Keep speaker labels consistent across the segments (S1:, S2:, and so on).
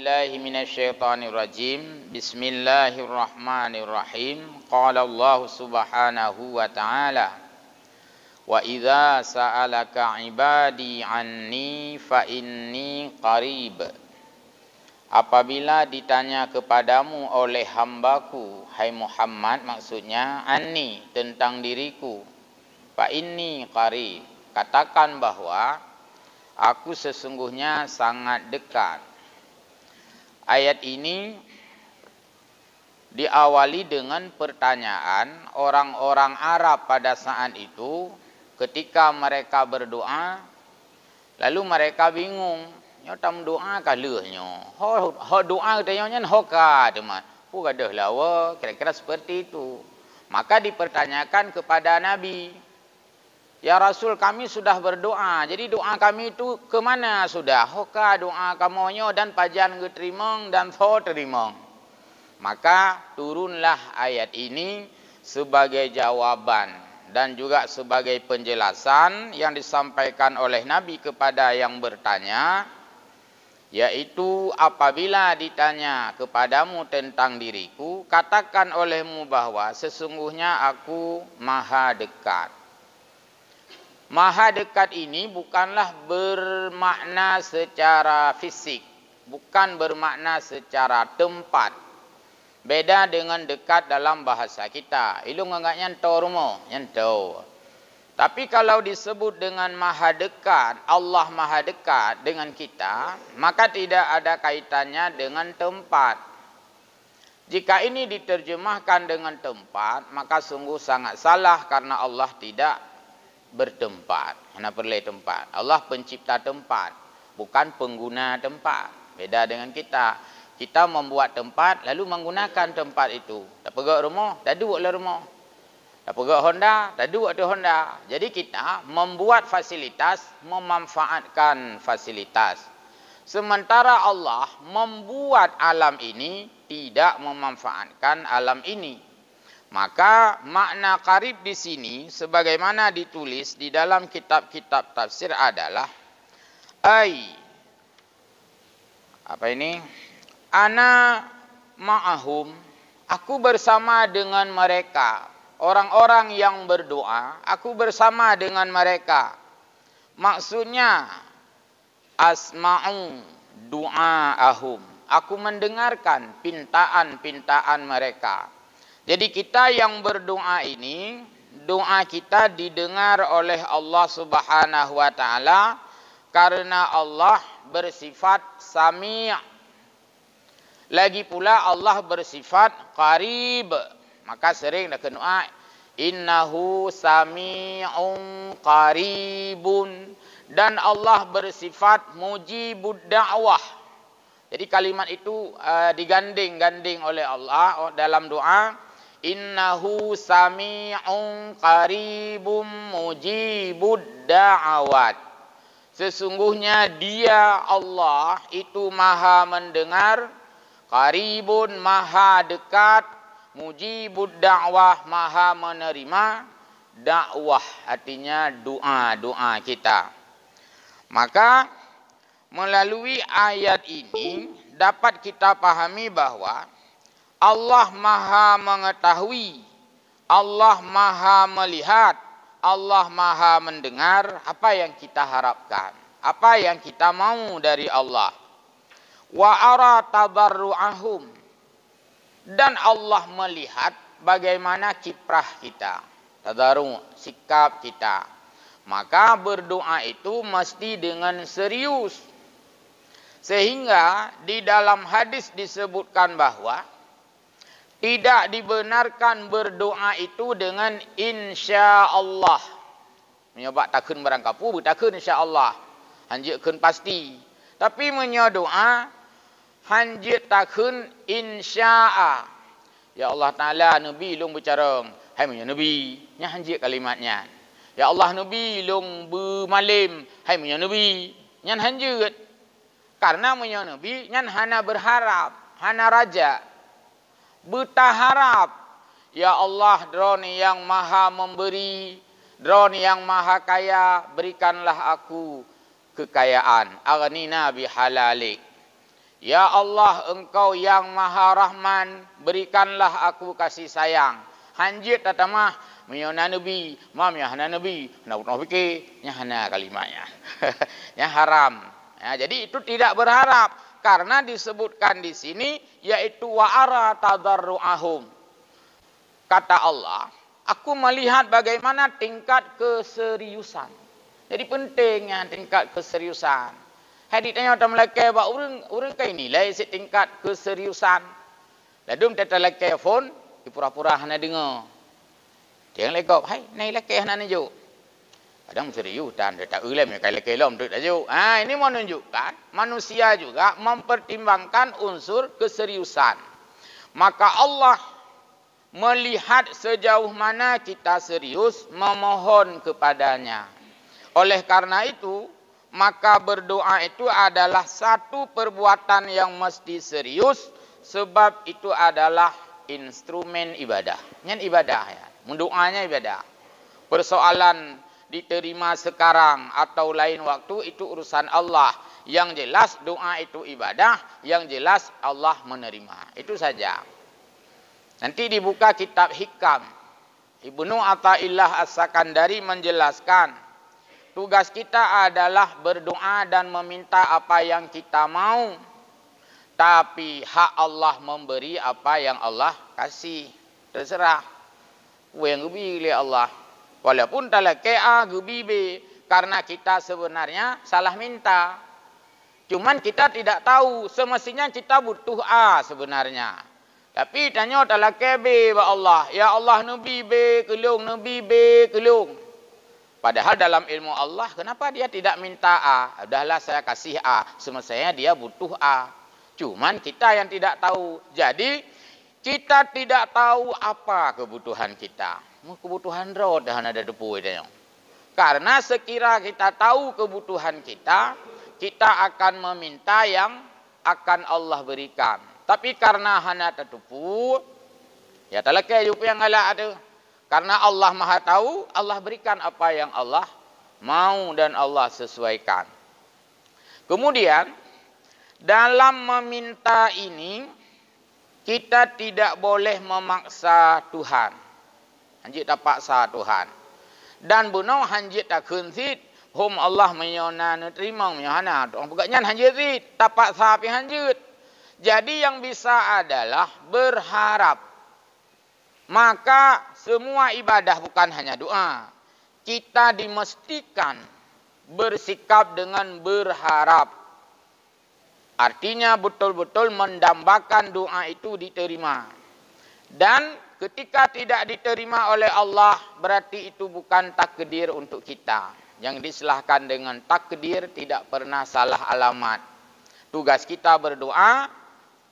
S1: billahi minasyaitonir rajim. Bismillahirrahmanirrahim. Qala Allah Subhanahu wa ta'ala: Wa idza sa'alaka 'ibadi 'anni fa inni qarib. Apabila ditanya kepadamu oleh hambaku, hai Muhammad, maksudnya anni, tentang diriku, fa inni qarib, katakan bahwa aku sesungguhnya sangat dekat. Ayat ini diawali dengan pertanyaan orang-orang Arab pada saat itu ketika mereka berdoa, lalu mereka bingung, nyo tam doa kalahnya. Ho doa katanya nyan hoka teman. Pu gadah lawa, kira-kira seperti itu. Maka dipertanyakan kepada Nabi, ya Rasul, kami sudah berdoa. Jadi doa kami itu ke mana sudah? Hoka doa kamonyo dan pajan geterimong dan tho terimong. Maka turunlah ayat ini sebagai jawaban dan juga sebagai penjelasan yang disampaikan oleh Nabi kepada yang bertanya, yaitu apabila ditanya kepadamu tentang diriku, katakan olehmu bahwa sesungguhnya aku maha dekat. Maha dekat ini bukanlah bermakna secara fisik, bukan bermakna secara tempat. Beda dengan dekat dalam bahasa kita. Ilung enggak nyantau rumah, nyantau. Tapi kalau disebut dengan maha dekat, Allah maha dekat dengan kita, maka tidak ada kaitannya dengan tempat. Jika ini diterjemahkan dengan tempat, maka sungguh sangat salah karena Allah tidak bertempat. Mana perlu tempat? Allah pencipta tempat, bukan pengguna tempat. Beda dengan kita. Kita membuat tempat lalu menggunakan tempat itu. Tak pegak rumah, dah duduklah rumah. Tak pegak Honda, dah duduk tu Honda. Jadi kita membuat fasilitas, memanfaatkan fasilitas. Sementara Allah membuat alam ini, tidak memanfaatkan alam ini. Maka makna qarib di sini sebagaimana ditulis di dalam kitab-kitab tafsir adalah ana ma'ahum, aku bersama dengan mereka. Orang-orang yang berdoa, aku bersama dengan mereka. Maksudnya asma'u du'aahum, aku mendengarkan pintaan-pintaan mereka. Jadi kita yang berdoa ini, doa kita didengar oleh Allah Subhanahu wa taala karena Allah bersifat Sami'. Lagi pula Allah bersifat Qarib. Maka sering dah doa, innahu Sami'un Qaribun, dan Allah bersifat Mujibud Da'wah. Jadi kalimat itu diganding-ganding oleh Allah dalam doa. Innahu sami'un qaribum mujibud da'awat. Sesungguhnya dia Allah itu maha mendengar, qaribun maha dekat, mujibud da'wah maha menerima dakwah, artinya doa-doa kita. Maka melalui ayat ini dapat kita pahami bahwa Allah maha mengetahui, Allah maha melihat, Allah maha mendengar apa yang kita harapkan, apa yang kita mau dari Allah. Wa ara tadarru'ahum, dan Allah melihat bagaimana kiprah kita, tadarru', sikap kita. Maka berdoa itu mesti dengan serius. Sehingga di dalam hadis disebutkan bahwa tidak dibenarkan berdoa itu dengan insya Allah. Menyebab takun barang kapu, bertakun insya Allah. Hanjitkan pasti. Tapi menyodoa, hanjit takun insya'a. Ya Allah Ta'ala, Nabi long bercara. Hai menyo Nabi, nya hanjit kalimatnya. Ya Allah Nabi long bermalim. Hai menyo Nabi, nyan hanjit. Karena menyo Nabi, nyan hana berharap, hana raja. Bertaharap, ya Allah, drone yang maha memberi, drone yang maha kaya, berikanlah aku kekayaan. Aghnina bihalalik. Ya Allah, Engkau yang Maha Rahman, berikanlah aku kasih sayang. Hanjit tatamah menyona nabi, mam ya hana nabi, nak fikir nya hana kalimatnya. Nya haram. Ya, jadi itu tidak berharap karena disebutkan di sini yaitu wa'ara tadarruahum. Kata Allah, aku melihat bagaimana tingkat keseriusan. Jadi pentingnya tingkat keseriusan. Hadis tanya orang Melaka bahawa orang kaya nilai tingkat keseriusan. Ladum tata laki phone, pura-pura hana dengar. Dia lekop, hai, nai laki hana nunjuk. Kadang serius dan dia tak ulam kaya laki lom tu tajuk. Ini menunjukkan manusia juga mempertimbangkan unsur keseriusan. Maka Allah melihat sejauh mana kita serius memohon kepadanya. Oleh karena itu, maka berdoa itu adalah satu perbuatan yang mesti serius sebab itu adalah instrumen ibadah. Yang ibadah ya. Mendoanya ibadah. Persoalan diterima sekarang atau lain waktu itu urusan Allah. Yang jelas doa itu ibadah, yang jelas Allah menerima. Itu saja. Nanti dibuka kitab Hikam. Ibnu Athaillah As-Sakandari menjelaskan tugas kita adalah berdoa dan meminta apa yang kita mau. Tapi hak Allah memberi apa yang Allah kasih. Terserah. Yang gubi oleh Allah. Walaupun talake A, gubi B. Karena kita sebenarnya salah minta. Cuman kita tidak tahu. Semestinya kita butuh A sebenarnya. Tapi tanya talake B, Allah. Ya Allah, Nabi B, kelung. Nabi B, kelung. Padahal dalam ilmu Allah, kenapa dia tidak minta A? Udahlah saya kasih A. Semestinya dia butuh A. Cuman kita yang tidak tahu. Jadi, kita tidak tahu apa kebutuhan kita. Kebutuhan roh dah ada depu itu. Karena sekira kita tahu kebutuhan kita, kita akan meminta yang akan Allah berikan. Tapi karena hana tertupu, ya talakai jupu yang galak ada. Karena Allah Maha tahu, Allah berikan apa yang Allah mau dan Allah sesuaikan. Kemudian, dalam meminta ini, kita tidak boleh memaksa Tuhan. Hanjit tak paksa Tuhan. Dan benar hanjit tak kensit, hum Allah menyona nerima menyona. Orang pegaknya hanjit rit, tak paksa api hanjit. Jadi yang bisa adalah berharap. Maka semua ibadah bukan hanya doa. Kita dimestikan bersikap dengan berharap. Artinya betul-betul mendambakan doa itu diterima. Dan ketika tidak diterima oleh Allah, berarti itu bukan takdir untuk kita. Yang disilahkan dengan takdir tidak pernah salah alamat. Tugas kita berdoa,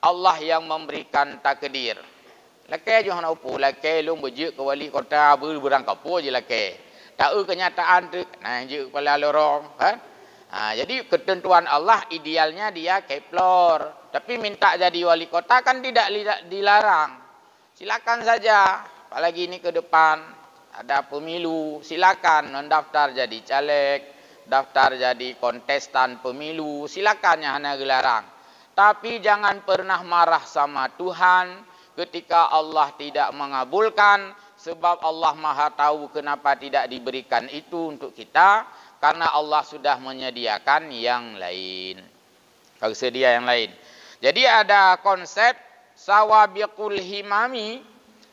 S1: Allah yang memberikan takdir. Laki je hana upu, laki long berjuk ke wali kota berang kapo je laki. Tahu kenyataan tu, nah je kepala lorong, kan? Jadi ketentuan Allah idealnya dia keplor. Tapi minta jadi wali kota kan tidak dilarang. Silakan saja. Apalagi ini ke depan ada pemilu, silakan mendaftar jadi caleg, daftar jadi kontestan pemilu, silakan yang hana gelarang. Tapi jangan pernah marah sama Tuhan ketika Allah tidak mengabulkan, sebab Allah Maha tahu kenapa tidak diberikan itu untuk kita, karena Allah sudah menyediakan yang lain. Sedia yang lain. Jadi ada konsep sawabiqul himami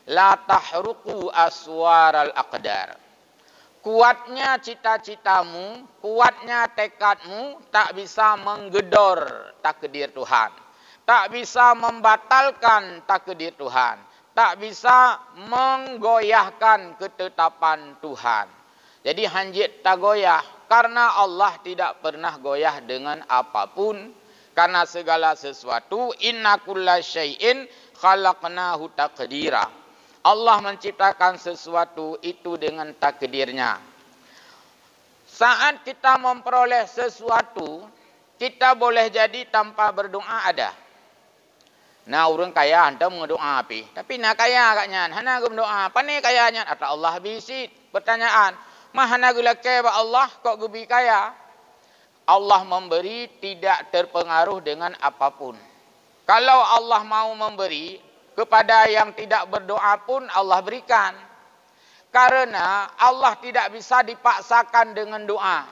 S1: la tahruqu aswaral aqdar. Kuatnya cita-citamu, kuatnya tekadmu tak bisa menggedor takdir Tuhan. Tak bisa membatalkan takdir Tuhan. Tak bisa menggoyahkan ketetapan Tuhan. Jadi hanjit tak goyah. Karena Allah tidak pernah goyah dengan apapun. Karena segala sesuatu. Inna kulla syai'in khalaqnahu taqdira. Allah menciptakan sesuatu itu dengan takdirnya. Saat kita memperoleh sesuatu, kita boleh jadi tanpa berdoa ada. Nah, orang kaya anda mendoa api. Tapi nak kaya agaknya, hana berdoa. Apa ni kayanya? Atau Allah bisit. Pertanyaan, mahana gulake ba Allah kok gubi kaya? Allah memberi tidak terpengaruh dengan apapun. Kalau Allah mau memberi, kepada yang tidak berdoa pun Allah berikan. Karena Allah tidak bisa dipaksakan dengan doa.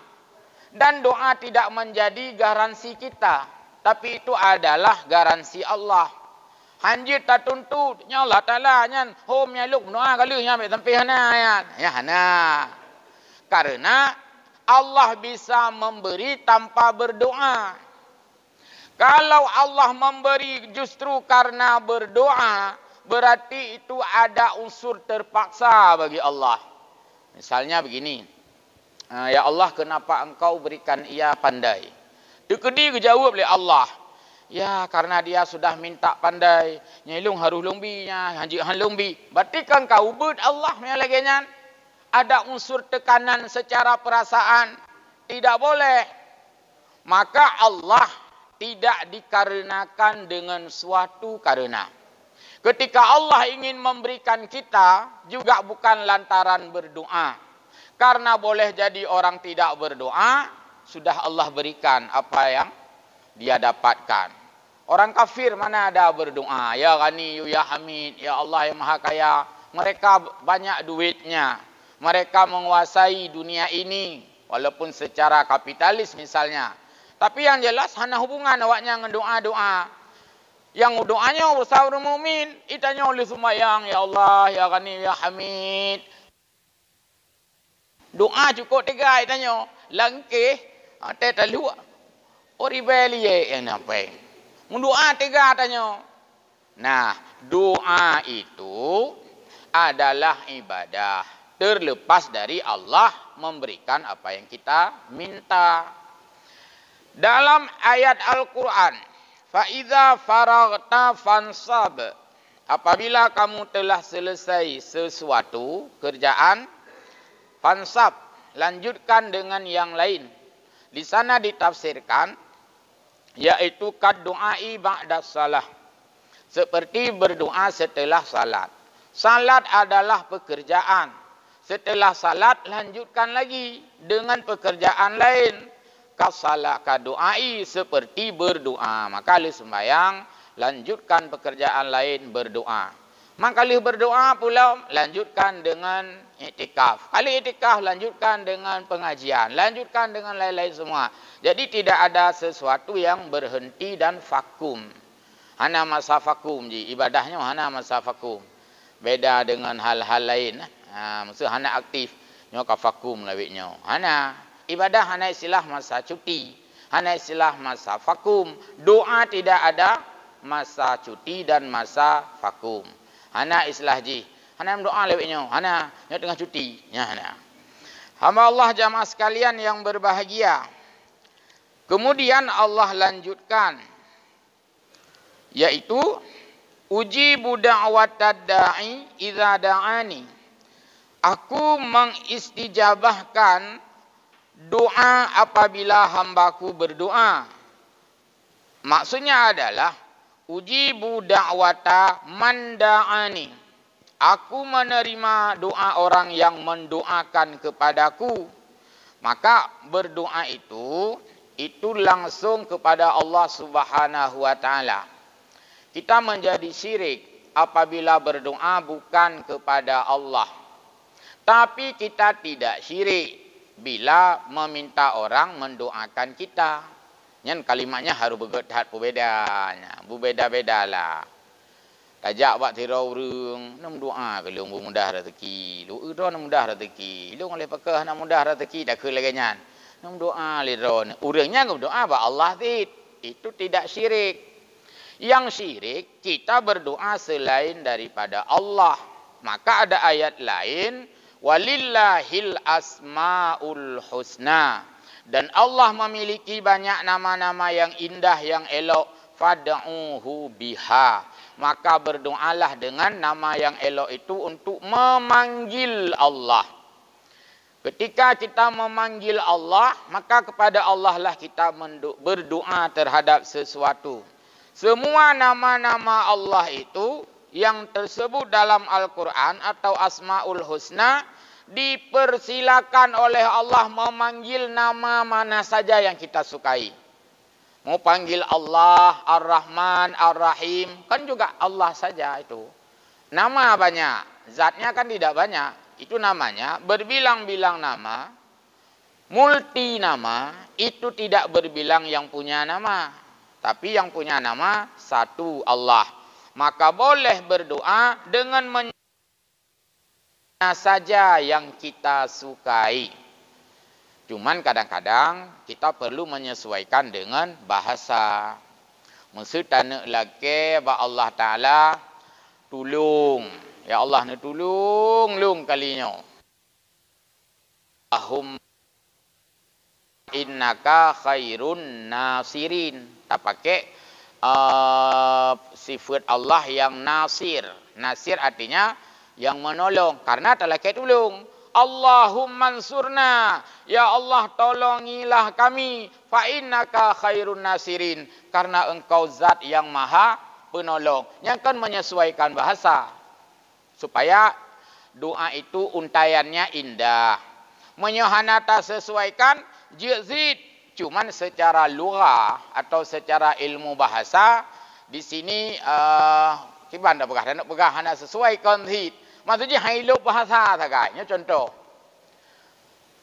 S1: Dan doa tidak menjadi garansi kita. Tapi itu adalah garansi Allah. Hanjit tak tuntut. Ya Allah Ta'ala. Hom ya luk doa kali. Ya ambil sampai hana. Ya hana. Karena Allah bisa memberi tanpa berdoa. Kalau Allah memberi justru karena berdoa, berarti itu ada unsur terpaksa bagi Allah. Misalnya begini, ya Allah kenapa engkau berikan ia pandai? Dekedi dijawab oleh Allah. Ya karena dia sudah minta pandai. Nyelung haruh lumbinya, hanjik halumbi. Berarti kan kau bud Allah yang lagi nyan. Ada unsur tekanan secara perasaan. Tidak boleh. Maka Allah tidak dikarenakan dengan suatu karena. Ketika Allah ingin memberikan kita, juga bukan lantaran berdoa. Karena boleh jadi orang tidak berdoa, sudah Allah berikan apa yang dia dapatkan. Orang kafir mana ada berdoa. Ya Ghani, Ya Hamid, Ya Allah yang Maha Kaya. Mereka banyak duitnya. Mereka menguasai dunia ini. Walaupun secara kapitalis misalnya. Tapi yang jelas, hana hubungan awaknya dengan doa-doa. Yang doanya bersama mukmin, itanya oleh sembahyang, Ya Allah, Ya Ghani, Ya Hamid. Doa cukup tiga, itanya. Langkih, teh talu, oribelie yang nampak. Mendoa tiga, tanya. Nah, doa itu adalah ibadah. Terlepas dari Allah memberikan apa yang kita minta. Dalam ayat Al-Quran, فَإِذَا فَرَغْتَ فَانْصَبْ, apabila kamu telah selesai sesuatu kerjaan, fansab, lanjutkan dengan yang lain. Di sana ditafsirkan, yaitu kad du'ai ba'da salah, seperti berdoa setelah salat. Salat adalah pekerjaan. Setelah salat, lanjutkan lagi dengan pekerjaan lain. Kasalah kadu'ai, seperti berdoa. Maka kali sembahyang, lanjutkan pekerjaan lain berdoa. Maka kali berdoa pula, lanjutkan dengan iktikaf. Kali iktikaf, lanjutkan dengan pengajian. Lanjutkan dengan lain-lain semua. Jadi tidak ada sesuatu yang berhenti dan vakum. Hana masa vakum je. Ibadahnya hana masa vakum. Beda dengan hal-hal lain. Maksud hana aktif. Nyoka vakum lawiknya. Hana. Ibadah hanya istilah masa cuti. Hanya istilah masa vakum. Doa tidak ada masa cuti dan masa vakum. Hanya istilah ji. Hanya doa lewatnya. Hanya tengah cuti. Ya, hanya. Hamba Allah jamaah sekalian yang berbahagia. Kemudian Allah lanjutkan. Yaitu. Ujibu da'watad da'i idza da'ani. Aku mengistijabahkan doa apabila hambaku berdoa. Maksudnya adalah ujibu da'wata man da'ani. Aku menerima doa orang yang mendoakan kepadaku. Maka berdoa itu langsung kepada Allah Subhanahu wa taala. Kita menjadi syirik apabila berdoa bukan kepada Allah. Tapi kita tidak syirik bila meminta orang mendoakan kita. Yang kalimatnya harus bergetat berbedanya. Berbeda-bedalah. Tajak buat tirau urung. Nak doa ke lu mudah rezeki. Lu nak mudah rezeki. Lu oleh pakah nak mudah rezeki. Dah ke lagi nyan. Nak doa liron. Urangnya berdoa ba Allah tid. Itu tidak syirik. Yang syirik kita berdoa selain daripada Allah. Maka ada ayat lain. Walillahil asmaul husna. Dan Allah memiliki banyak nama-nama yang indah, yang elok. Fad'uhu biha. Maka berdoalah dengan nama yang elok itu untuk memanggil Allah. Ketika kita memanggil Allah, maka kepada Allah lah kita berdoa terhadap sesuatu. Semua nama-nama Allah itu yang tersebut dalam Al-Quran atau Asmaul Husna dipersilakan oleh Allah memanggil nama mana saja yang kita sukai. Mau panggil Allah, Ar-Rahman, Ar-Rahim, kan juga Allah saja itu. Nama banyak, zatnya kan tidak banyak. Itu namanya berbilang-bilang nama, multi nama, itu tidak berbilang yang punya nama. Tapi yang punya nama satu Allah. Maka boleh berdoa dengan saja yang kita sukai. Cuman kadang-kadang kita perlu menyesuaikan dengan bahasa. Maksud tanah lagi ba Allah Ta'ala tolong. Ya Allah ni tolong lung kalinya. Ahum innaka khairun nasirin. Tak pakai sifat Allah yang nasir. Nasir artinya yang menolong. Karena tak lagi tolong. Allahumma ansurna, ya Allah tolongilah kami, fa innaka khairun nasirin, karena engkau zat yang maha penolong. Yang kan menyesuaikan bahasa supaya doa itu untaiannya indah. Menyohanata sesuaikan jazid, cuman secara lugah atau secara ilmu bahasa di sini kiban dah begah nak begah hana sesuaikan hit. Maksudnya hidup bahasa tagainya contoh.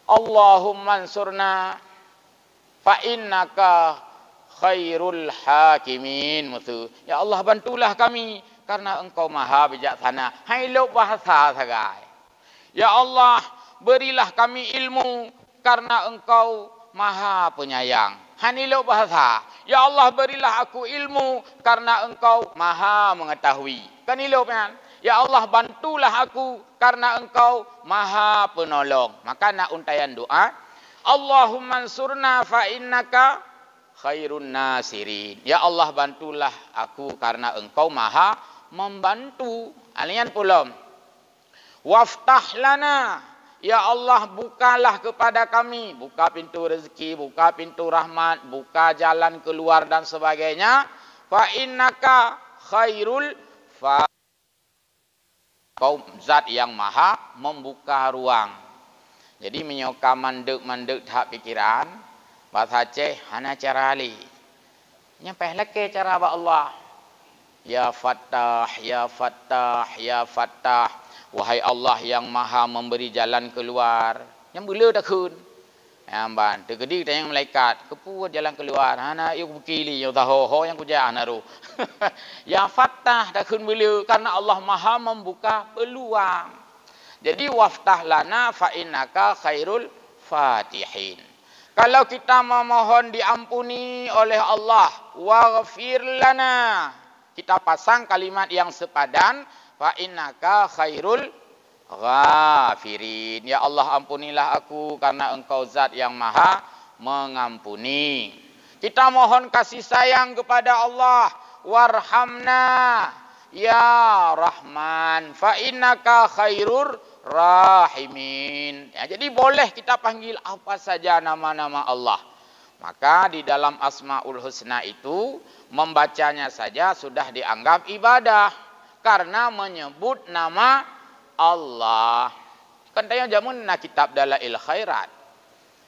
S1: Allahumma ansurna fa innaka khairul hakimin. Maksud, ya Allah bantulah kami karena engkau maha bijaksana. Hidup bahasa tagai. Ya Allah berilah kami ilmu karena engkau maha penyayang. Hidup bahasa. Ya Allah berilah aku ilmu karena engkau maha mengetahui. Kan hidup kan? Ya Allah bantulah aku karena engkau maha penolong. Maka nak untaian doa. Allahumma ansurna fa innaka khairun nasirin. Ya Allah bantulah aku karena engkau maha membantu. Alian pulom. Waftah lana. Ya Allah bukalah kepada kami. Buka pintu rezeki, buka pintu rahmat, buka jalan keluar dan sebagainya. Fa innaka khairul fa. Kau zat yang maha membuka ruang. Jadi menyoka mandek tak pikiran. Bahasa Aceh hana cara ali. Nyampai lagi cara ba Allah. Ya Fattah, ya Fattah, ya Fattah. Wahai Allah yang maha memberi jalan keluar. Yang bela dah kun. Amban, tergedi tanya malaikat, kepuat jalan keluar. Hana yuk bukili, yuk tahu ho yang kuja naru. Ya Fattah dah kun bela karena Allah maha membuka peluang. Jadi waftah lana fa innaka khairul fatihin. Kalau kita memohon diampuni oleh Allah, waghfir lana. Kita pasang kalimat yang sepadan, fa innaka khairul ghafirin. Ya Allah ampunilah aku karena engkau zat yang maha mengampuni. Kita mohon kasih sayang kepada Allah. Warhamna ya Rahman fa innaka khairur rahimin. Ya, jadi boleh kita panggil apa saja nama-nama Allah. Maka di dalam Asmaul Husna itu membacanya saja sudah dianggap ibadah karena menyebut nama Allah. Kan tanya jamun na kitab Dalail Khairat.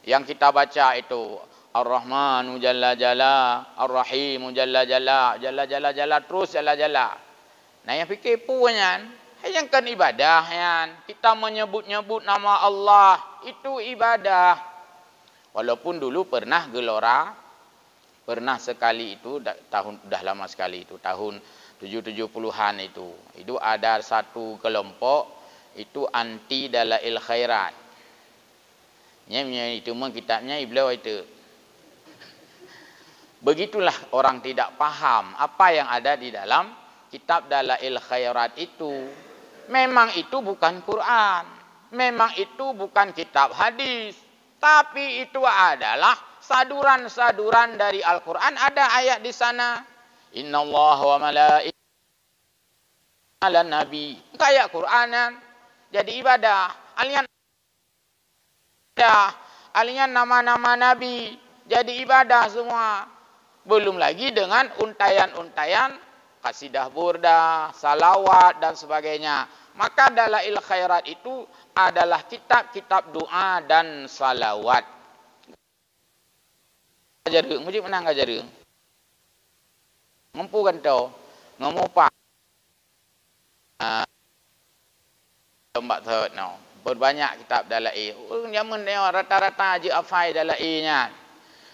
S1: Yang kita baca itu Ar-Rahmanu Jalla Jalla, Ar-Rahimu Jalla Jalla, Jalla Jalla Jalla terus Jalla Jalla. Nah yang fikir punya, yang kan ibadah yan. Kita menyebut-nyebut nama Allah itu ibadah. Walaupun dulu pernah gelora, pernah sekali itu tahun sudah lama sekali itu tahun 70-an itu. Itu ada satu kelompok itu anti Dalail Khairat. Itu mah kitabnya iblau itu. Begitulah orang tidak paham apa yang ada di dalam kitab Dalail Khairat itu. Memang itu bukan Quran. Memang itu bukan kitab hadis. Tapi itu adalah saduran-saduran dari Al-Quran. Ada ayat di sana. Inna Allah wa malaikatahu ala nabi. Kayak Quranan. Jadi ibadah. Alian nama-nama nabi. Jadi ibadah semua. Belum lagi dengan untaian-untaian kasidah burda, salawat dan sebagainya. Maka Dalail Khairat itu adalah kitab-kitab doa dan salawat. Ngajareng, mesti menang ngajareng. Ngumpukan tu. Ngumpa. Tempat thot no. Berbanyak kitab dalam zaman dia rata-rata je hafal dalam nya.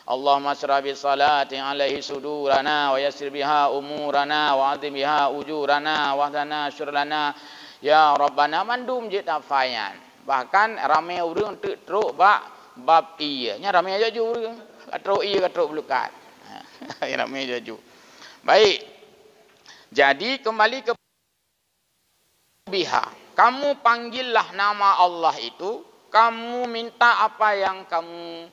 S1: Allahumma syrah bi salati alaihi sudurana wa yassir biha umurana wa azim biha ujurana wa dana syurlana ya rabbana mandum je hafalnya. Bahkan ramai orang teruk bab iya. Nya ramai aja ju. Teruk iya teruk belukat. Ramai aja ju. Baik. Jadi kembali ke biha. Kamu panggillah nama Allah itu, kamu minta apa yang kamu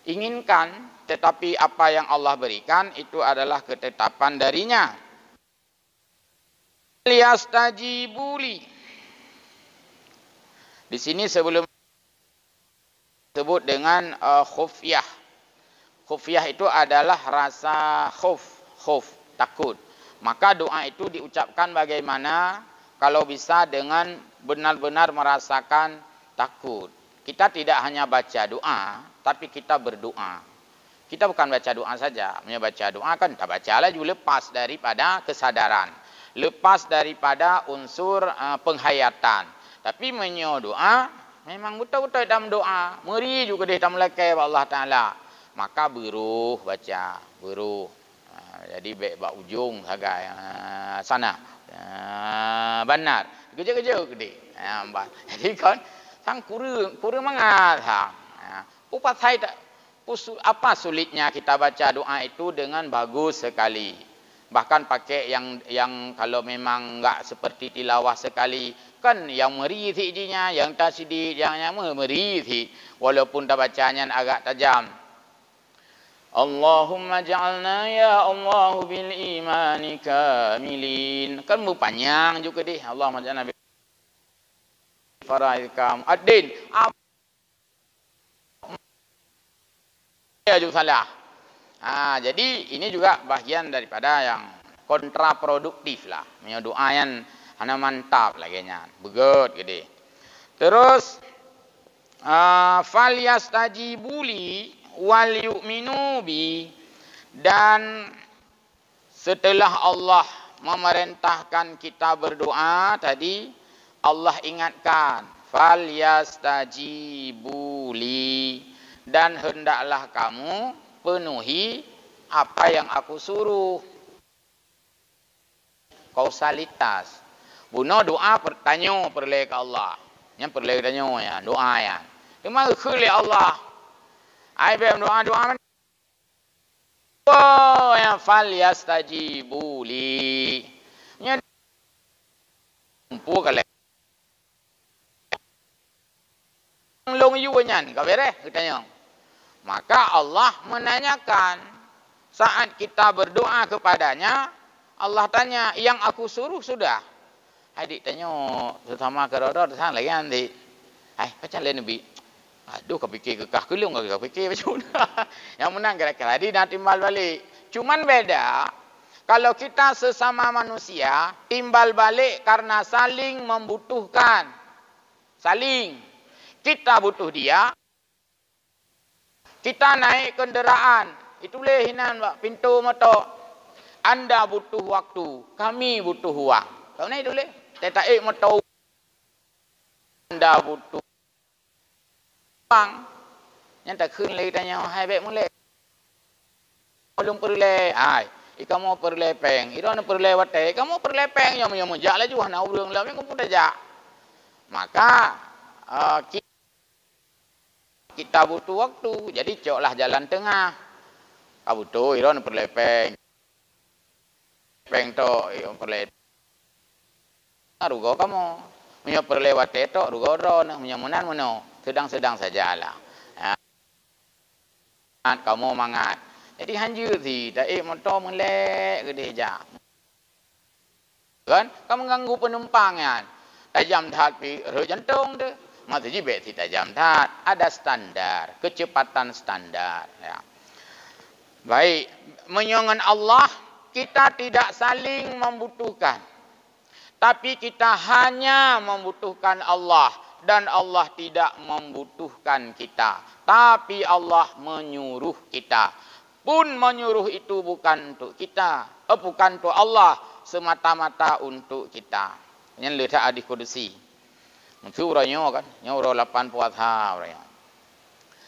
S1: inginkan, tetapi apa yang Allah berikan itu adalah ketetapan darinya. Liyastajibuli. Di sini sebelum disebut dengan khufyah. Khufyah itu adalah rasa khuf, takut. Maka doa itu diucapkan bagaimana? Kalau bisa dengan benar-benar merasakan takut. Kita tidak hanya baca doa, tapi kita berdoa. Kita bukan baca doa saja. Baca doa kan kita bacalah juga lepas daripada kesadaran. Lepas daripada unsur penghayatan. Tapi doa, memang betul-betul dalam doa. Meri juga dia dalam lekai Allah Ta'ala. Maka beruh baca, beruh. Jadi baik bak ujung sagai sana. Benar. Kerja-kerja gede. Jadi kan sang kurang mangat hang. Upat saya tak apa sulitnya kita baca doa itu dengan bagus sekali. Bahkan pakai yang kalau memang enggak seperti tilawah sekali kan yang merisi jinya, yang tasydid yang merisi walaupun tak bacanya agak tajam. Allahumma ja'alna ya Allah bil imani kamilin. Kan panjang juga deh. Allahumma ja'alna bil faraikam ad-din. Ya juga salah. Jadi ini juga bagian daripada yang kontraproduktif lah. Punya doa yang ana mantap lagi nya. Begut gede. Terus falyastajibuli wal yu'minu bi, dan setelah Allah memerintahkan kita berdoa tadi, Allah ingatkan falyastajibuli, dan hendaklah kamu penuhi apa yang aku suruh. Kausalitas. Buno doa pertanya perle ke Allah. Yang perle tanya ya, doa ya. Cuma khuli Allah. Ai bem doa yang falyastajibuli. Nya umpu kale. Long yu nyan ka bere katanya. Maka Allah menanyakan saat kita berdoa kepadanya, Allah tanya, yang aku suruh sudah. Adik tanya, terutama kerodor sang lagi nanti. Macam lain Nabi. Aduh, kepikir kekah kelung, kepikir macam mana. Yang menang kira-kira. Jadi nak timbal balik. Cuman beda, kalau kita sesama manusia, timbal balik karena saling membutuhkan. Saling. Kita butuh dia. Kita naik kenderaan. Itu boleh hinan, Pak. Pintu motor. Anda butuh waktu. Kami butuh uang. Kau naik boleh. Tetak motor. Anda butuh yang tak khun lagi tanya hai baik mulai belum perle kamu perle peng itu ana perle wate kamu perle peng yang jak laju hana urang lah kamu pun jak. Maka kita butuh waktu, jadi coklah jalan tengah. Kau butuh itu ana perle peng to perle rugo kamu punya perle wate to rugo ron punya munan mono sedang-sedang sajalah. Kamu mangat. Jadi hanjur si daik motor melek gede jak. Kan? Kamu mengganggu penumpang kan. Tajam tat pi jantung tu. Masa jibet si tajam tat. Ada standar, kecepatan standar. Ya. Baik, menyongan Allah, kita tidak saling membutuhkan. Tapi kita hanya membutuhkan Allah. Dan Allah tidak membutuhkan kita. Tapi Allah menyuruh kita. Pun menyuruh itu bukan untuk kita. bukan untuk Allah, semata-mata untuk kita. Yang letak hadis kudusi. Itu orangnya kan, nya orang 80 orangnya.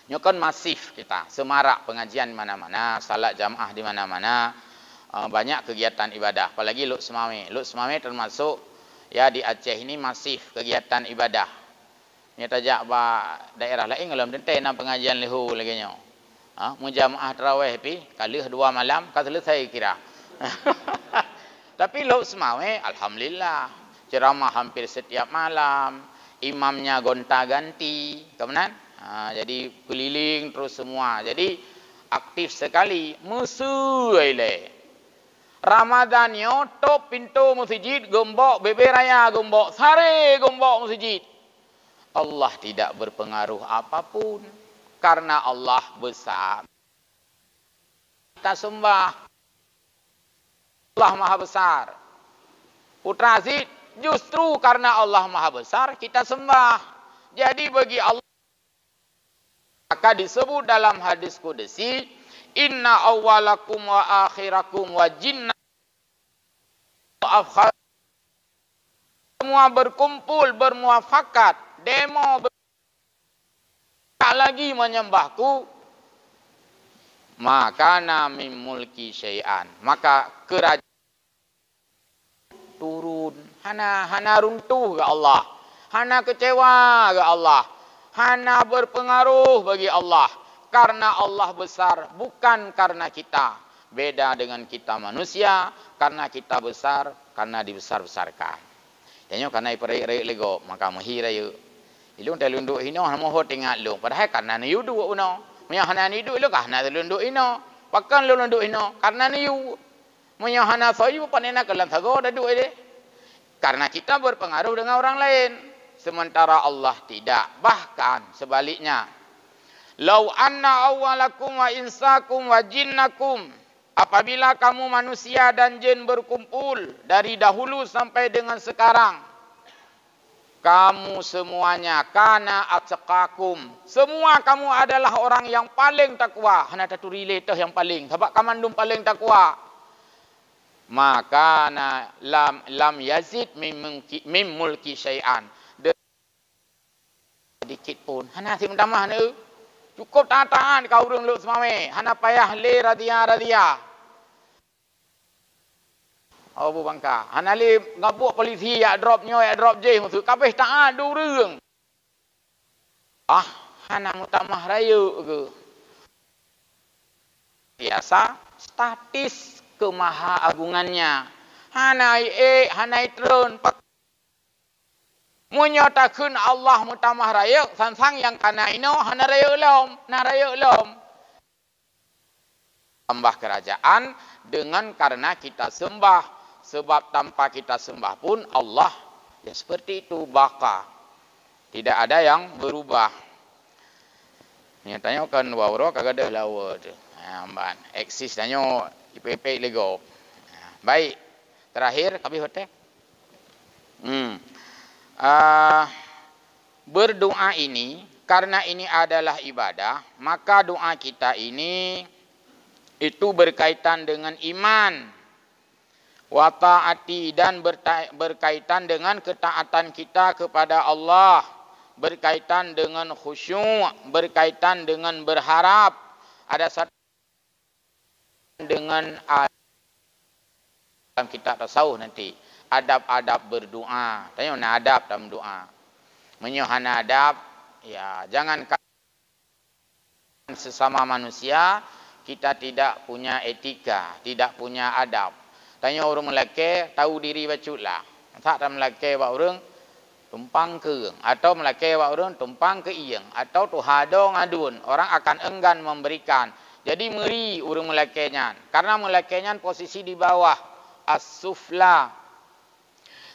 S1: Nya kan masif kita, semarak pengajian di mana-mana, salat jamaah di mana-mana, banyak kegiatan ibadah. Apalagi Luk Semame. Luk Semame termasuk ya di Aceh ini masif kegiatan ibadah. Nya tajak ba daerah lain kalau tentang pengajian lehu lagi nya. Mujamaah tarawih pi kali 2 malam ka selesai kira. Tapi Luk Semame alhamdulillah ceramah hampir setiap malam, imamnya gonta-ganti, kemudian jadi keliling terus semua. Jadi aktif sekali. Musuh Ramadan yo top pintu masjid gembok bebe raya gembok sare gembok masjid. Allah tidak berpengaruh apapun karena Allah besar. Kita sembah Allah Maha Besar. Putra Aziz, justru karena Allah Maha Besar kita sembah. Jadi bagi Allah maka disebut dalam hadis qudsi, inna awwalakum wa akhirakum wa jinna semua berkumpul bermuafakat demo tak lagi menyembahku, maka min mulki syai'an, maka kerajaan turun, hana runtuh ke Allah, hana kecewa ke Allah, hana berpengaruh bagi Allah, karena Allah besar bukan karena kita. Beda dengan kita manusia, karena kita besar, karena dibesar-besarkan. Jangan karena iparai lego, maka mahira yu. Ilung telunduk ino, moho tinggal lu. Padahal karena ni yu dua uno. Menyahana ni du lu karena telunduk ino. Pakan lu lunduk ino, karena ni yu. Menyahana sayu panena kelan sago dah dua ide. Karena kita berpengaruh dengan orang lain. Sementara Allah tidak. Bahkan sebaliknya. Lau anna awwalakum wa insakum wa jinnakum. Apabila kamu manusia dan jin berkumpul dari dahulu sampai dengan sekarang, kamu semuanya kana atqakum, semua kamu adalah orang yang paling takwa. Hana tatu relate yang paling, sebab kamandum paling takwa. Maka lam yazid mim mulki syai'an. Sedikit pun hana si mendamah ne. Cukup tahan kau urang Luk Semame. Hana payah le radia. Oh bu bangka. Hana le ngabuk polisi ya drop nyo ya drop je maksud kabeh tahan du reung. Hana mutamah raya ke. Biasa statis kemahaagungannya. Hana tron menyatakan Allah mutamah raya sansang yang kana ino hana raya lom tambah kerajaan dengan karena kita sembah, sebab tanpa kita sembah pun Allah ya seperti itu baka tidak ada yang berubah. Nyatanya kan wawro kagak ada lawa tu amban eksis danyo IPP lego. Baik, terakhir kami hotel berdoa ini, karena ini adalah ibadah, maka doa kita ini itu berkaitan dengan iman, wa ta'ati, dan berkaitan dengan ketaatan kita kepada Allah, berkaitan dengan khusyuk, berkaitan dengan berharap, ada satu dengan dalam kitab tasawuf nanti. Adab-adab berdoa. Tanya mana adab dalam doa. Menyohana adab, ya jangan sesama manusia kita tidak punya etika, tidak punya adab. Tanya orang Melaka tahu diri bacutlah. Tak ada Melaka buat orang tumpang ke, atau Melaka buat orang tumpang ke iyang, atau tu hado ngadun, orang akan enggan memberikan. Jadi meri orang Melakanya, karena Melakanya posisi di bawah as-sufla.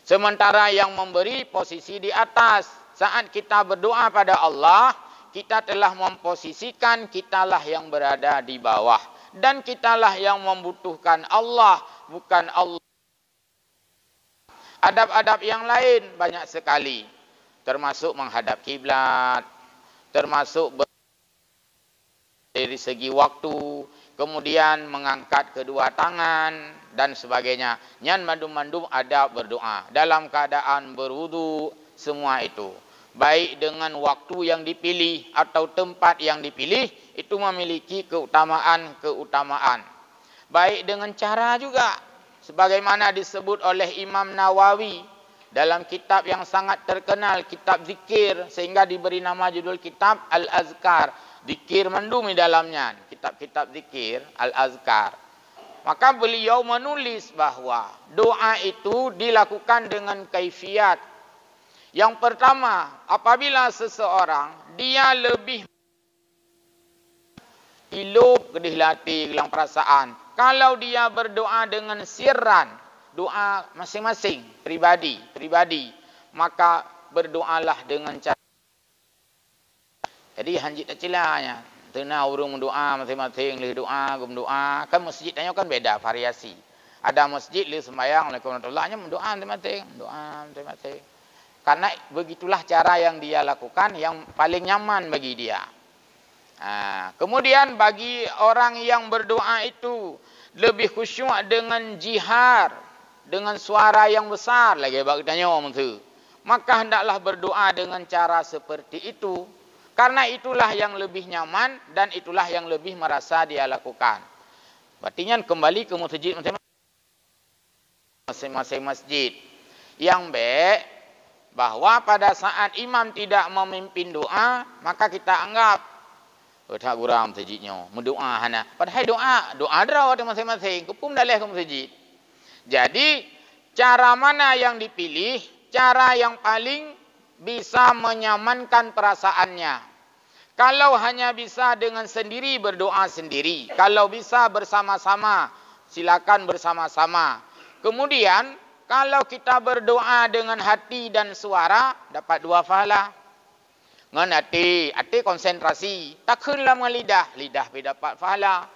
S1: Sementara yang memberi posisi di atas. Saat kita berdoa pada Allah, kita telah memposisikan kitalah yang berada di bawah. Dan kitalah yang membutuhkan Allah, bukan Allah. Adab-adab yang lain banyak sekali. Termasuk menghadap kiblat, termasuk dari segi waktu, kemudian mengangkat kedua tangan dan sebagainya. Nyan mandum-mandum adab berdoa dalam keadaan berwudu, semua itu. Baik dengan waktu yang dipilih atau tempat yang dipilih, itu memiliki keutamaan-keutamaan. Baik dengan cara juga, sebagaimana disebut oleh Imam Nawawi dalam kitab yang sangat terkenal, kitab zikir, sehingga diberi nama judul kitab Al-Azkar. Zikir mandum di dalamnya, kitab-kitab zikir Al-Azkar. Maka beliau menulis bahwa doa itu dilakukan dengan kaifiat. Yang pertama, apabila seseorang dia lebih hilup kedih hati, gelang perasaan. Kalau dia berdoa dengan sirran, doa masing-masing, pribadi, maka berdoalah dengan cara. Jadi hanjit acilanya, tena urung mendoa masing-masing, leh doa, gum doa. Kan masjid tanya kan beda variasi. Ada masjid leh sembahyang, Assalamualaikum warahmatullahi wabarakatuh, mendoa masing-masing, doa masing-masing. Karena begitulah cara yang dia lakukan yang paling nyaman bagi dia. Kemudian bagi orang yang berdoa itu lebih khusyuk dengan jihar, dengan suara yang besar lagi bagi tanya orang tu, maka hendaklah berdoa dengan cara seperti itu. Karena itulah yang lebih nyaman dan itulah yang lebih merasa dia lakukan. Berarti kembali ke masjid masing-masing masjid. Yang baik bahwa pada saat imam tidak memimpin doa, maka kita anggap tak kurang masjidnya mendoa hana. Padahal doa draw di masing-masing, kupum dalih ke masjid. Jadi cara mana yang dipilih? Cara yang paling bisa menyamankan perasaannya. Kalau hanya bisa dengan sendiri, berdoa sendiri. Kalau bisa bersama-sama, silakan bersama-sama. Kemudian kalau kita berdoa dengan hati dan suara, dapat 2 pahala. Dengan hati konsentrasi. Tak kenlah dengan lidah pergi dapat pahala.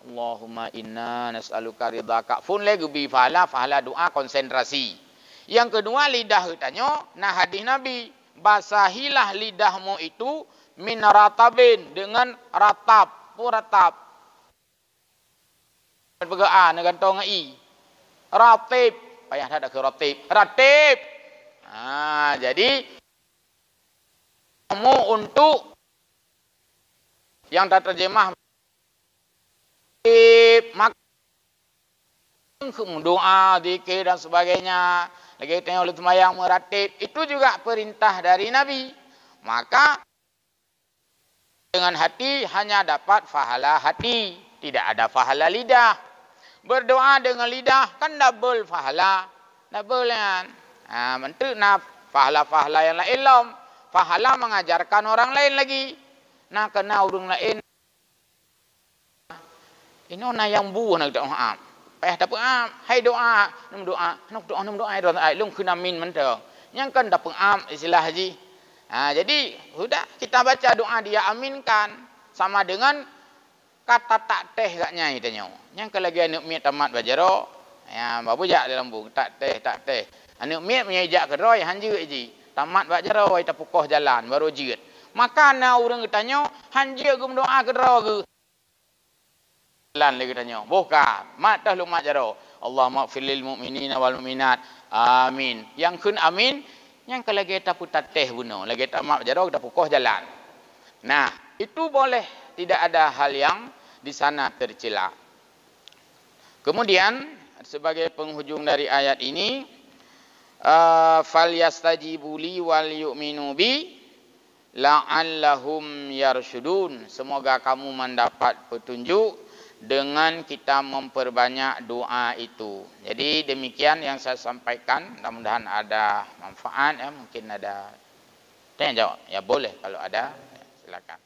S1: Allahumma inna nas'aluka ridhaka. Fun lagi bi pahala doa konsentrasi. Yang kedua lidah katanya, nah hadis Nabi, basahilah lidahmu itu min ratabin, dengan ratap, ratap. Pegaan gantung i. Ratib, payah ada ke ratib. Jadi kamu untuk yang tak terjemah doa, zikir dan sebagainya, lagi tengok oleh sembahyang meratib, itu juga perintah dari Nabi. Maka dengan hati hanya dapat pahala hati, tidak ada pahala lidah. Berdoa dengan lidah kan double pahala, double kan. Bentuk pahala-pahala yang lain. Pahala mengajarkan orang lain lagi. Nah, kena orang lain. Ini orang yang buah nak doa. Payah dapat hai doa, nam doa, lung kena min mentang. Yang kan dapat istilah haji. Jadi sudah kita baca doa dia aminkan sama dengan kata tak teh katnya itanya. Yang lagi anak mi tamat bajaro, babu jak dalam buku tak teh. Anak mi menyejak ke roy hanju ji. Tamat baca rawa kita pukoh jalan baru jid. Maka na orang tanya hanjir gum doa ke rawa ke jalan lagi tanya. Bukan, matah lu mak jaro. Allahumma ighfir lil mu'minina wal mu'minat. Amin. Yang kun amin, yang kalau kita putat teh buno, lagi kita mak jaro kita pukoh jalan. Nah, itu boleh, tidak ada hal yang di sana tercela. Kemudian sebagai penghujung dari ayat ini, falyastajibu li wal yu'minu bi la'allahum yarshudun. Semoga kamu mendapat petunjuk dengan kita memperbanyak doa itu. Jadi demikian yang saya sampaikan, mudah-mudahan ada manfaat ya, mungkin ada tanya jawab. Ya boleh kalau ada, silakan.